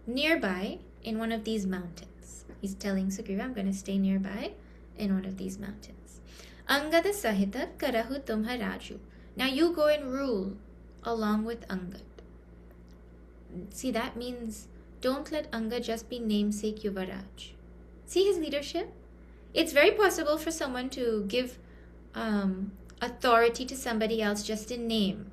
nearby in one of these mountains. He's telling Sugriva, I'm going to stay nearby in one of these mountains. Angada sahita karahu tumha raju. Now you go and rule along with Angad. See, that means don't let Angad just be namesake Yuvaraj. See his leadership? It's very possible for someone to give authority to somebody else just in name,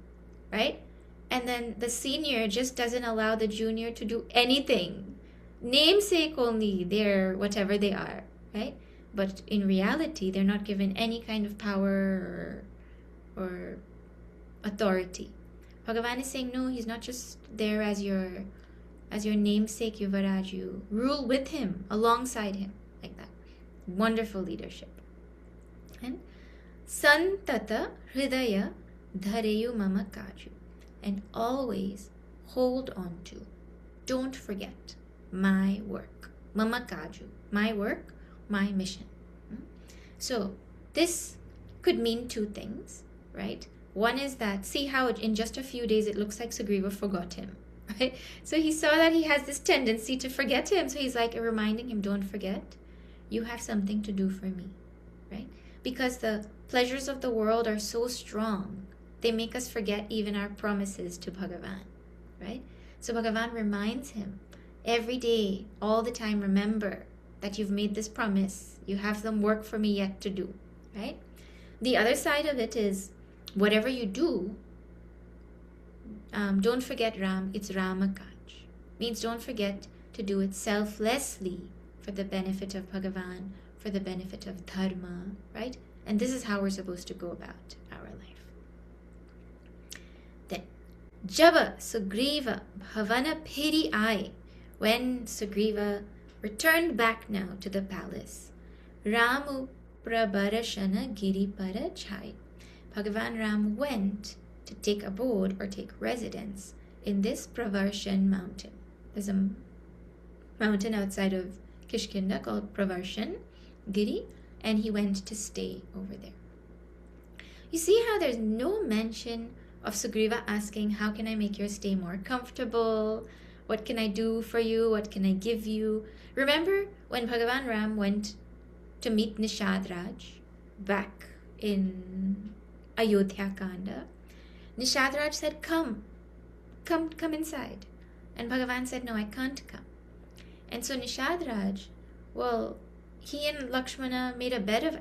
right? And then the senior just doesn't allow the junior to do anything. Namesake only, they're whatever they are, right? But in reality, they're not given any kind of power or authority. Bhagavan is saying, no, he's not just there as your namesake Yuvaraj. You rule with him, alongside him, like that. Wonderful leadership. And Santata Hridaya Dhareyu Mama Kaju. And always hold on to, don't forget, my work. Mama Kaju, my work, my mission. So this could mean two things, right? One is that, see how in just a few days it looks like Sugriva forgot him, right? So he saw that he has this tendency to forget him. So he's like reminding him, don't forget, you have something to do for me, right? Because the pleasures of the world are so strong, they make us forget even our promises to Bhagavan, right? So Bhagavan reminds him every day, all the time, remember that you've made this promise. You have some work for me yet to do, right? The other side of it is, whatever you do, don't forget Ram, it's Ramakaj. Means don't forget to do it selflessly for the benefit of Bhagavan, for the benefit of Dharma, right? And this is how we're supposed to go about our life. Then, Java Sugriva Bhavana Phiri Ai. When Sugriva returned back now to the palace, Ramu Prabarashana Giri Para Chai. Bhagavan Ram went to take abode or take residence in this Pravarshan mountain. There's a mountain outside of Kishkinda called Pravarshan Giri, and he went to stay over there. You see how there's no mention of Sugriva asking, how can I make your stay more comfortable? What can I do for you? What can I give you? Remember when Bhagavan Ram went to meet Nishadraj back in Ayodhya Kanda, Nishadraj said, come inside. And Bhagavan said, no, I can't come. And so Nishadraj, well, he and Lakshmana made a bed of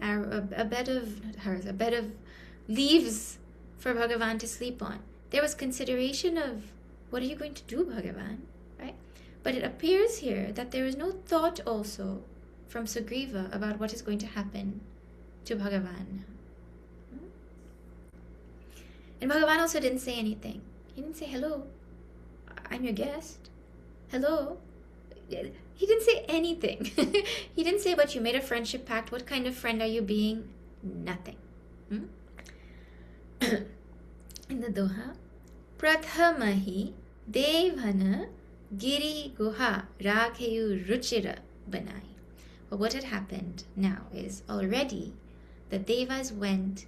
leaves for Bhagavan to sleep on. There was consideration of, what are you going to do, Bhagavan? Right? But it appears here that there is no thought also from Sugriva about what is going to happen to Bhagavan. And Bhagavan also didn't say anything. He didn't say, hello, I'm your guest. Hello. He didn't say anything. He didn't say, but you made a friendship pact. What kind of friend are you being? Nothing. In the Doha, Prathamahi Devana Giri Guha Rakheyu Ruchira Banai. But what had happened now is already the Devas went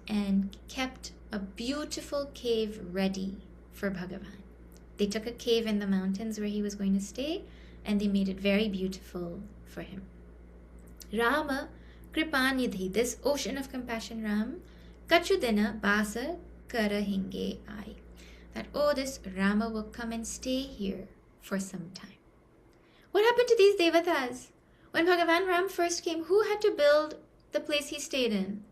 and kept a beautiful cave ready for Bhagavan. They took a cave in the mountains where he was going to stay, and they made it very beautiful for him. Rama Kripanidhi, this ocean of compassion Ram, Kachudina Basa Karahinge Ai. That, this Rama will come and stay here for some time. What happened to these Devatas? When Bhagavan Ram first came, who had to build the place he stayed in?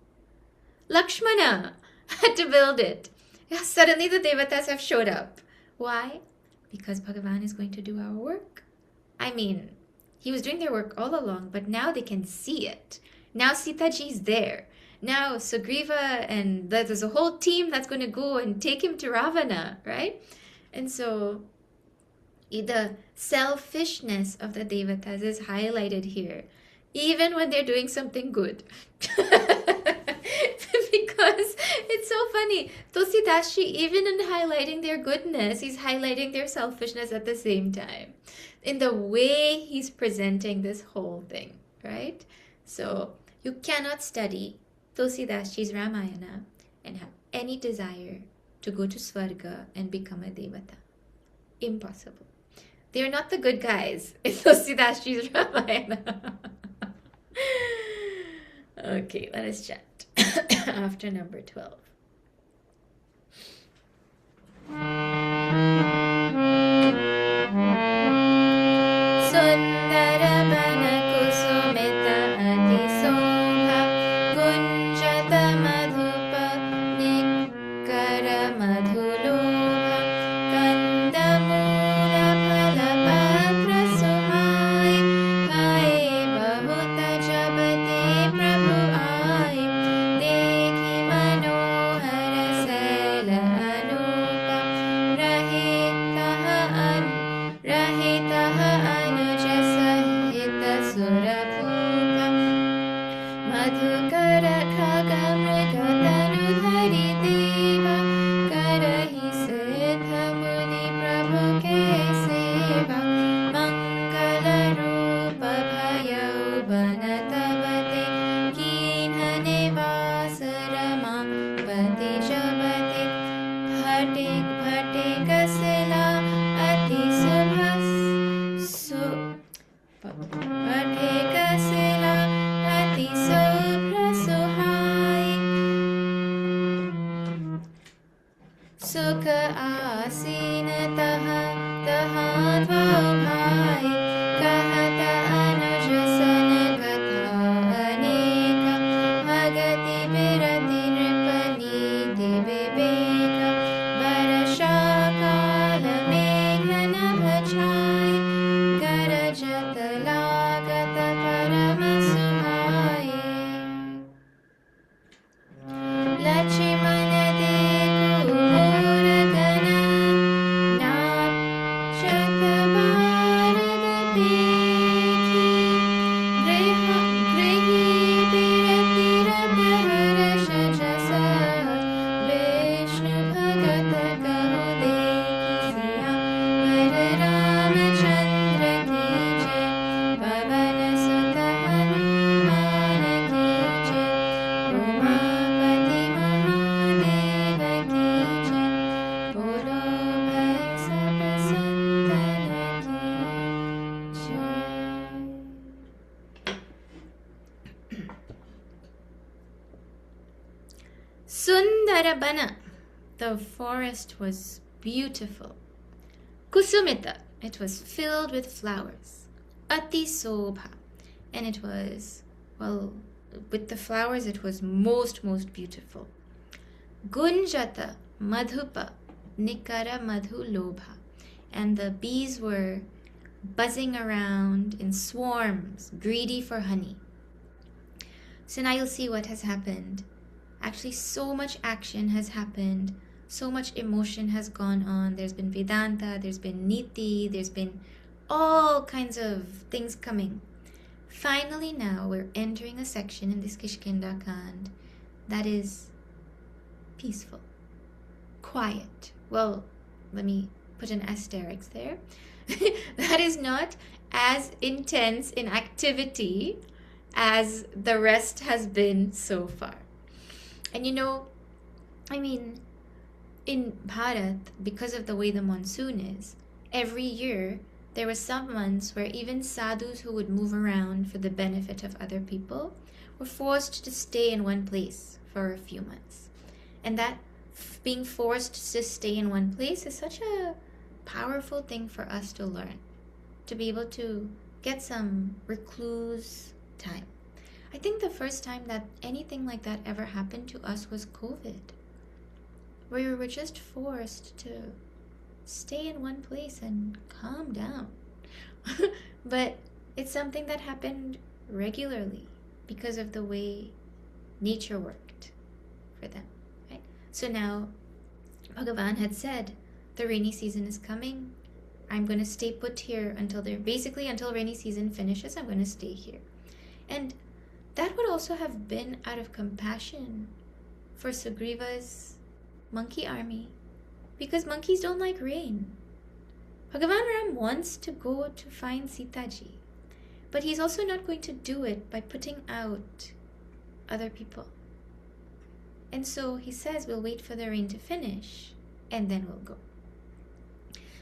Lakshmana had to build it. Suddenly the Devatas have showed up. Why? Because Bhagavan is going to do our work. I mean, he was doing their work all along, but now they can see it. Now Sitaji is there. Now Sugriva and there's a whole team that's going to go and take him to Ravana, right? And so the selfishness of the Devatas is highlighted here, even when they're doing something good. Because it's so funny. Tulsidasji, even in highlighting their goodness, he's highlighting their selfishness at the same time, in the way he's presenting this whole thing, right? So you cannot study Tulsidasji's Ramayana and have any desire to go to Svarga and become a Devata. Impossible. They're not the good guys in Tulsidasji's Ramayana. Okay, let us chat after number 12. Sundarabana kusumita atisobha gunjata madhupa nikkara madhulobha kandamula phalapatra sumai hai bahuta jabate prabhu ai dekhi manohara sela anupa rahitaha anuja sahita surabhupa madhukara khaga mriga tanudhari deva karahi siddha muni prabhu ke seva mangala rupa bhaya ubanatabate kinha nivasa rama pati jabate bhate kasila ati subhas bhate kasila ati suprasuhai sukha asinataha tahadvabhai kahata anujasana gatha aneka bhagati virati nripani diviveka varashakala meghana bhajai garajatalagata paramasuhai Lachimana deku moragana Sundarabana, the forest was beautiful. Kusumita, it was filled with flowers. Ati Sobha, and it was, well, with the flowers it was most beautiful. Gunjata Madhupa Nikara Madhu Lobha, and the bees were buzzing around in swarms, greedy for honey. So now you'll see what has happened. Actually, so much action has happened, so much emotion has gone on. There's been Vedanta, there's been Niti, there's been all kinds of things coming. Finally now we're entering a section in this Kishkinda Kand that is peaceful, quiet. Well, let me put an asterisk there. That is not as intense in activity as the rest has been so far. And in Bharat, because of the way the monsoon is, every year there were some months where even sadhus who would move around for the benefit of other people were forced to stay in one place for a few months. And that being forced to stay in one place is such a powerful thing for us to learn, to be able to get some recluse time. I think the first time that anything like that ever happened to us was COVID, where we were just forced to stay in one place and calm down. But it's something that happened regularly because of the way nature worked for them, right? So now Bhagavan had said, the rainy season is coming. I'm going to stay put here until rainy season finishes. I'm going to stay here. And that would also have been out of compassion for Sugriva's monkey army, because monkeys don't like rain. Bhagavan Ram wants to go to find Sitaji, but he's also not going to do it by putting out other people. And so he says, we'll wait for the rain to finish and then we'll go.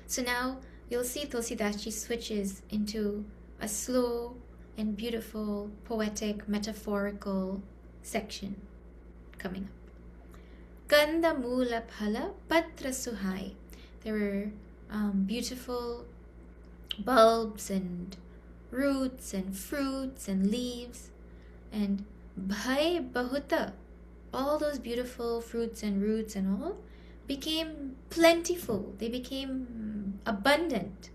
So now you'll see Tulsidasji switches into a slow and beautiful, poetic, metaphorical section coming up. Kanda Mula Phala Patra Suhai. There were beautiful bulbs and roots and fruits and leaves. And Bhai Bahuta, all those beautiful fruits and roots and all, became plentiful. They became abundant.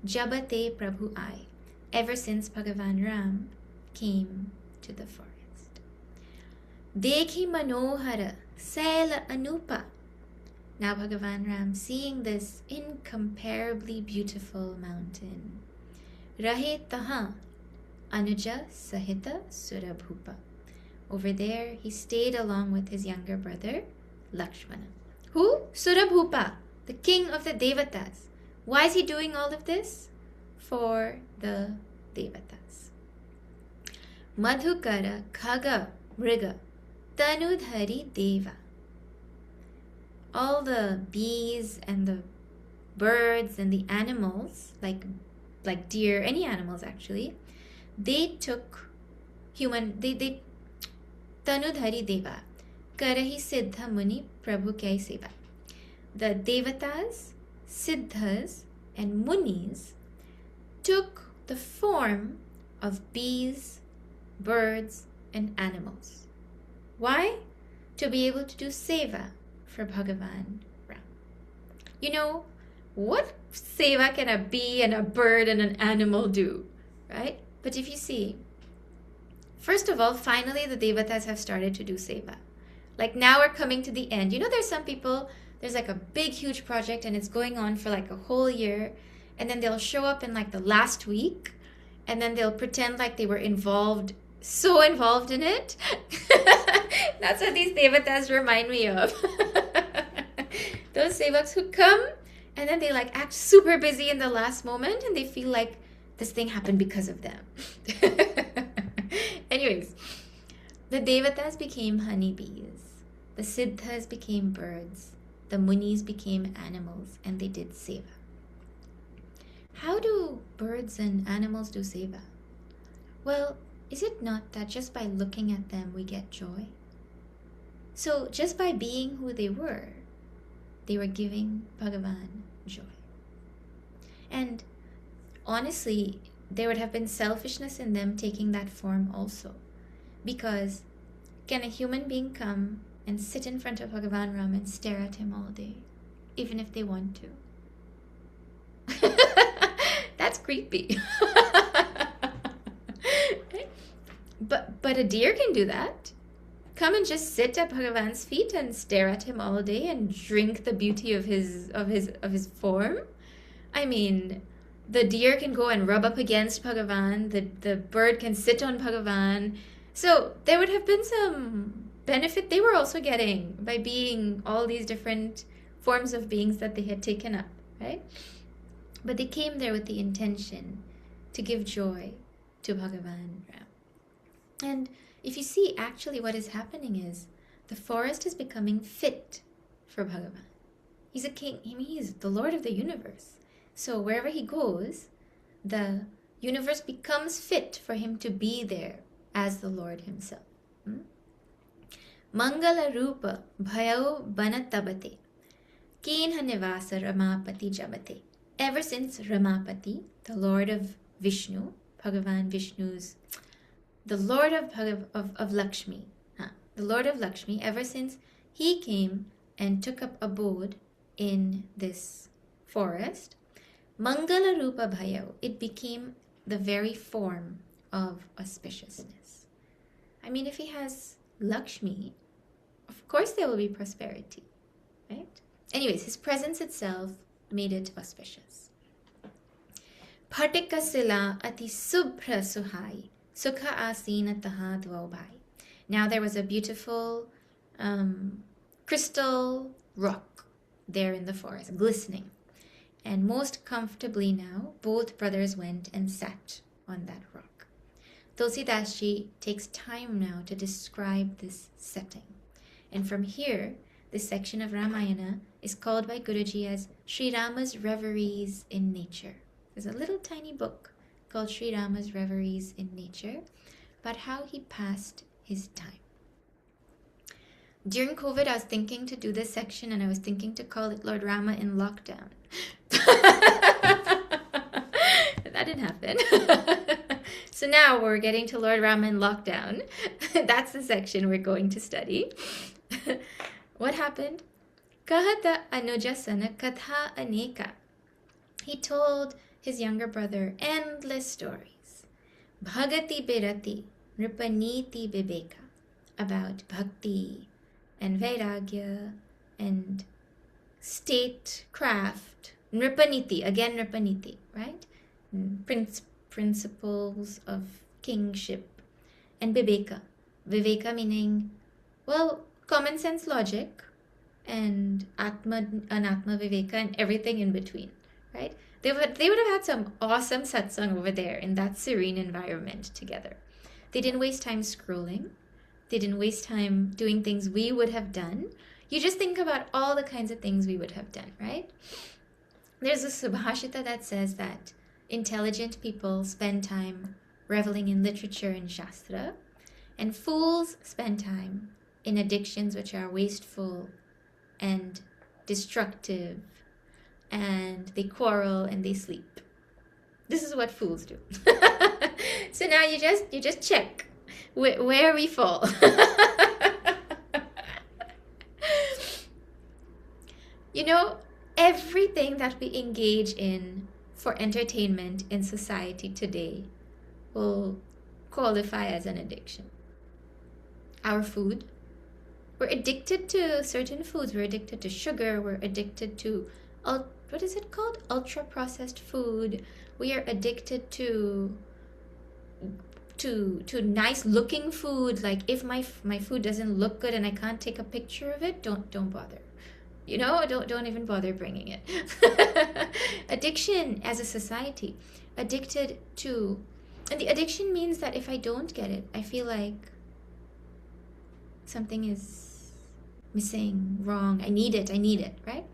Jabate Prabhu Ai, ever since Bhagavan Ram came to the forest. Dekhi Manohara Saila Anupa. Now Bhagavan Ram, seeing this incomparably beautiful mountain, Rahe Taha Anuja Sahita Surabhupa. Over there he stayed along with his younger brother Lakshmana. Who? Surabhupa, the king of the Devatas. Why is he doing all of this? For the Devatas. Madhukara Khaga Mriga Tanudhari Deva. All the bees and the birds and the animals, like deer, any animals actually, they took they Tanudhari Deva Karahi Siddha Muni Prabhu Kai Seva. The Devatas, Siddhas and Munis took the form of bees, birds and animals. Why? To be able to do seva for Bhagavan Ram. You know, what seva can a bee and a bird and an animal do, right? But if you see, first of all, finally the Devatas have started to do seva. Like now we're coming to the end. You know, there's some people, there's like a big, huge project and it's going on for like a whole year. And then they'll show up in like the last week and then they'll pretend like they were so involved in it. That's what these Devatas remind me of. Those sevaks who come and then they like act super busy in the last moment and they feel like this thing happened because of them. Anyways, the Devatas became honeybees. The Siddhas became birds. The Munis became animals and they did seva. How do birds and animals do seva? Well, is it not that just by looking at them we get joy? So just by being who they were giving Bhagavan joy. And honestly, there would have been selfishness in them taking that form also. Because can a human being come and sit in front of Bhagavan Rama and stare at him all day, even if they want to? That's creepy. But a deer can do that. Come and just sit at Bhagavan's feet and stare at him all day and drink the beauty of his form. I mean, the deer can go and rub up against Bhagavan. The bird can sit on Bhagavan. So there would have been some benefit they were also getting by being all these different forms of beings that they had taken up, right? But they came there with the intention to give joy to Bhagavan Ram. And if you see, actually what is happening is the forest is becoming fit for Bhagavan. He's a king. I mean, he's the Lord of the universe. So wherever he goes, the universe becomes fit for him to be there as the Lord himself. Mangala Rupa Bhayau Banatabate Kinha Nivasa Ramapati Jabate. Ever since Ramapati, the Lord of Vishnu, Bhagavan Vishnu's, the Lord of Lakshmi, the Lord of Lakshmi, ever since he came and took up abode in this forest, Mangala Rupa Bhayau, it became the very form of auspiciousness. I mean, if he has Lakshmi, of course there will be prosperity, right? Anyways, his presence itself made it auspicious. Phatika sila ati subhra suhai, sukha asina taha dvaubai. Now there was a beautiful crystal rock there in the forest, glistening. And most comfortably now, both brothers went and sat on that rock. Tulsidasji takes time now to describe this setting. And from here, this section of Ramayana is called by Guruji as Sri Rama's Reveries in Nature. There's a little tiny book called Sri Rama's Reveries in Nature about how he passed his time. During COVID, I was thinking to do this section and I was thinking to call it Lord Rama in Lockdown. That didn't happen. So now we're getting to Lord Rama in Lockdown. That's the section we're going to study. What happened? Kahata anujasana katha aneka. He told his younger brother endless stories. Bhagati birati, nripaniti viveka. About bhakti and vairagya and statecraft. Nripaniti, again nripaniti, right? Principles of kingship. And viveka. Viveka meaning, well, common sense logic and anatma viveka and everything in between, right? They would have had some awesome satsang over there in that serene environment together. They didn't waste time scrolling. They didn't waste time doing things we would have done. You just think about all the kinds of things we would have done, right? There's a subhashita that says that intelligent people spend time reveling in literature and shastra, and fools spend time in addictions which are wasteful and destructive, and they quarrel and they sleep. This is what fools do. So now you just check where we fall. You know, everything that we engage in for entertainment in society today will qualify as an addiction. Our food, we're addicted to certain foods. We're addicted to sugar. We're addicted to, what is it called? Ultra-processed food. We are addicted to nice-looking food. Like if my food doesn't look good and I can't take a picture of it, don't bother. You know, don't even bother bringing it. Addiction as a society, addicted to, and the addiction means that if I don't get it, I feel like something is missing, wrong. I need it, right?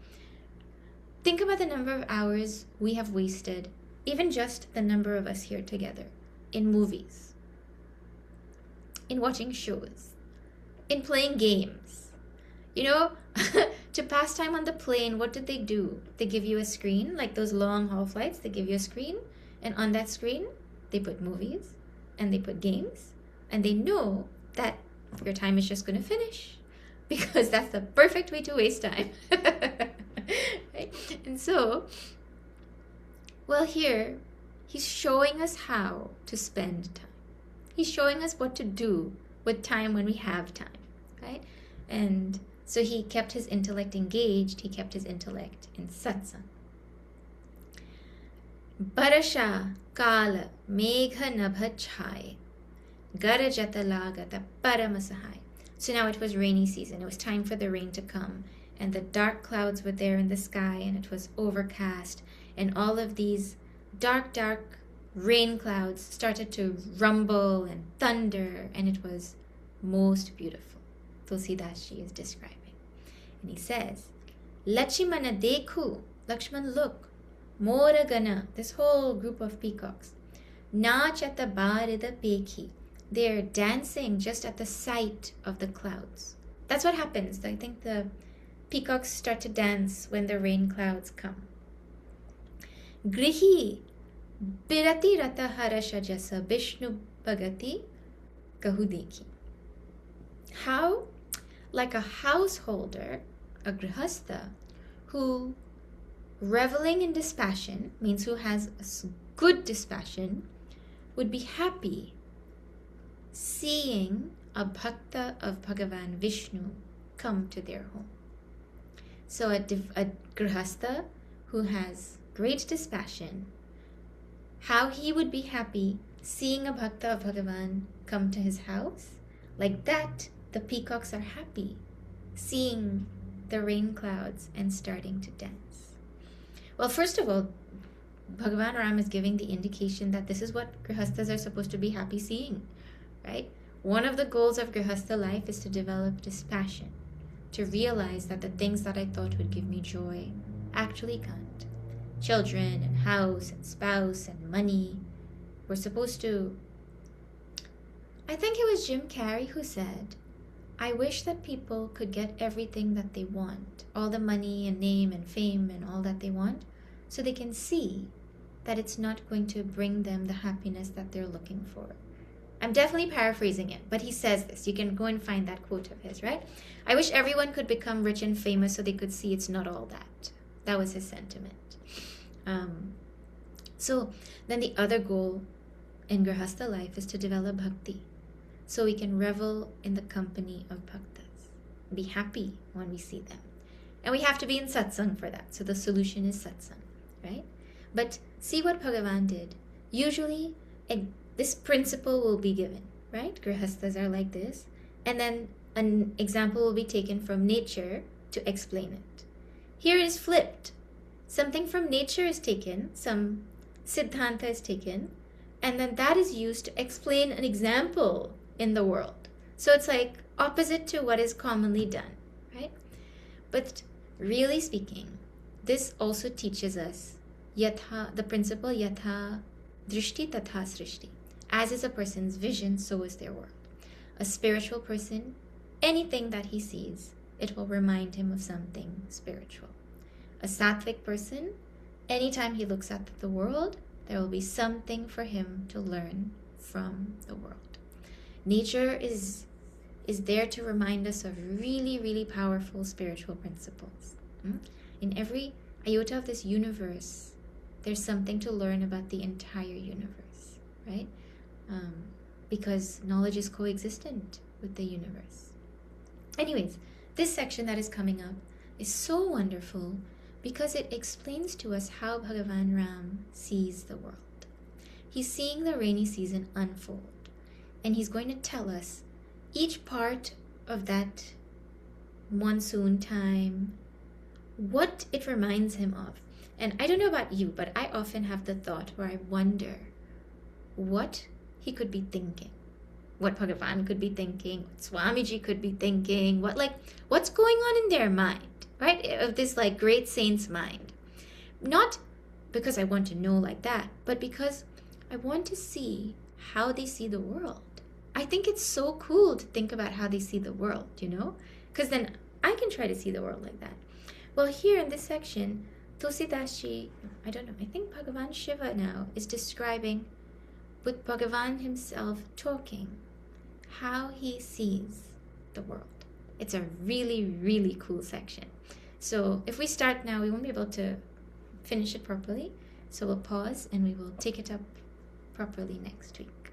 Think about the number of hours we have wasted, even just the number of us here together, in movies, in watching shows, in playing games, You know, to pass time on the plane, what did they do? They give you a screen, like those long haul flights, they give you a screen, and on that screen, they put movies and they put games, and they know that your time is just going to finish because that's the perfect way to waste time. Right? And so, well, here, he's showing us how to spend time. He's showing us what to do with time when we have time, right? And so he kept his intellect engaged. He kept his intellect in satsang. Barasha kala megha nabha chhai garajata lagata paramasahai. So now it was rainy season. It was time for the rain to come. And the dark clouds were there in the sky, and it was overcast. And all of these dark rain clouds started to rumble and thunder, and it was most beautiful. Tulsidasji is describing. And he says, Lachimana dekhu, Lakshman, look, Mora Gana, this whole group of peacocks, Nachata Barida Pekhi, they're dancing just at the sight of the clouds. That's what happens. I think the peacocks start to dance when the rain clouds come. Grihi Birati Rata Harasha Jasa Vishnu Bhagati Kahudeki. How? Like a householder, a grihastha, who reveling in dispassion, means who has a good dispassion, would be happy seeing a bhakta of Bhagavan Vishnu come to their home. So a grihastha who has great dispassion, how he would be happy seeing a bhakta of Bhagavan come to his house, like that the peacocks are happy seeing the rain clouds and starting to dance. Well, first of all, Bhagavan Ram is giving the indication that this is what grihasthas are supposed to be happy seeing, right? One of the goals of grihastha life is to develop dispassion, to realize that the things that I thought would give me joy actually can't. Children and house and spouse and money. We're supposed to... I think it was Jim Carrey who said, I wish that people could get everything that they want, all the money and name and fame and all that they want, so they can see that it's not going to bring them the happiness that they're looking for. I'm definitely paraphrasing it, but he says this. You can go and find that quote of his, right? I wish everyone could become rich and famous so they could see it's not all that. That was his sentiment. So then the other goal in Grihastha life is to develop bhakti, so we can revel in the company of bhaktas, be happy when we see them. And we have to be in satsang for that. So the solution is satsang, right? But see what Bhagavan did. Usually, this principle will be given, right? Grihasthas are like this. And then an example will be taken from nature to explain it. Here it is flipped. Something from nature is taken, some siddhanta is taken, and then that is used to explain an example in the world. So it's like opposite to what is commonly done, right? But really speaking, this also teaches us yatha, the principle yatha drishti tatha srishti. As is a person's vision, so is their world. A spiritual person, anything that he sees, it will remind him of something spiritual. A sattvic person, anytime he looks at the world, there will be something for him to learn from the world. Nature is there to remind us of really, really powerful spiritual principles. In every iota of this universe, there's something to learn about the entire universe, right? Because knowledge is coexistent with the universe. Anyways, this section that is coming up is so wonderful because it explains to us how Bhagavan Ram sees the world. He's seeing the rainy season unfold, and he's going to tell us each part of that monsoon time, what it reminds him of. And I don't know about you, but I often have the thought where I wonder what he could be thinking, what Bhagavan could be thinking, what Swamiji could be thinking, what's going on in their mind, right? Of this great saint's mind. Not because I want to know like that, but because I want to see how they see the world. I think it's so cool to think about how they see the world, because then I can try to see the world like that. Well, here in this section, Tulsidasji, I don't know, I think Bhagavan Shiva now is describing with Bhagavan himself talking how he sees the world. It's a really, really cool section. So if we start now, we won't be able to finish it properly. So we'll pause and we will take it up properly next week.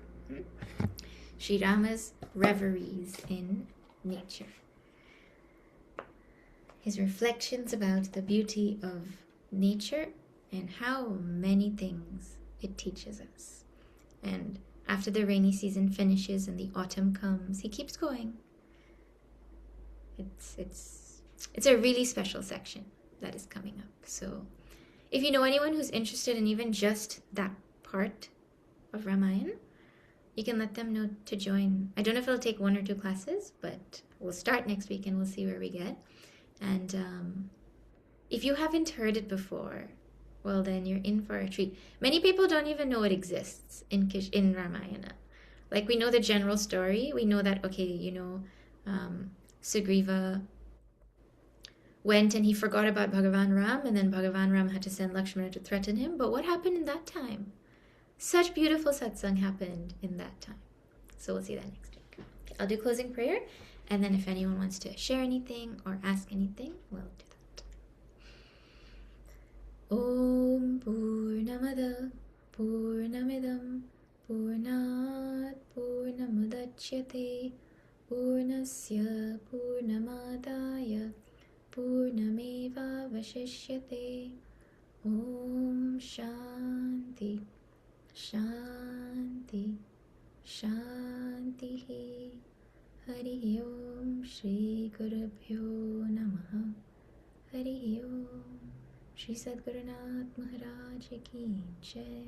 Sri Rama's reveries in nature. His reflections about the beauty of nature and how many things it teaches us. And after the rainy season finishes and the autumn comes, he keeps going. It's a really special section that is coming up. So if you know anyone who's interested in even just that part of Ramayana, you can let them know to join. I don't know if it'll take 1 or 2 classes, but we'll start next week and we'll see where we get. And if you haven't heard it before, well, then you're in for a treat. Many people don't even know it exists in Ramayana. Like, we know the general story. We know that, okay, Sugriva went and he forgot about Bhagavan Ram, and then Bhagavan Ram had to send Lakshmana to threaten him. But what happened in that time? Such beautiful satsang happened in that time. So we'll see that next week. Okay, I'll do closing prayer, and then if anyone wants to share anything or ask anything, we'll do that. Om Purnamada Purnamidam Purnat Purnamudachyate Purnasya Purnamadaya Purnameva Vashishyate. Om Shanti Shanti Shanti. Hari Om Shri Gurubhyo Namaha. Hari Om Shri Sadgurunath Maharaj Ki Jai.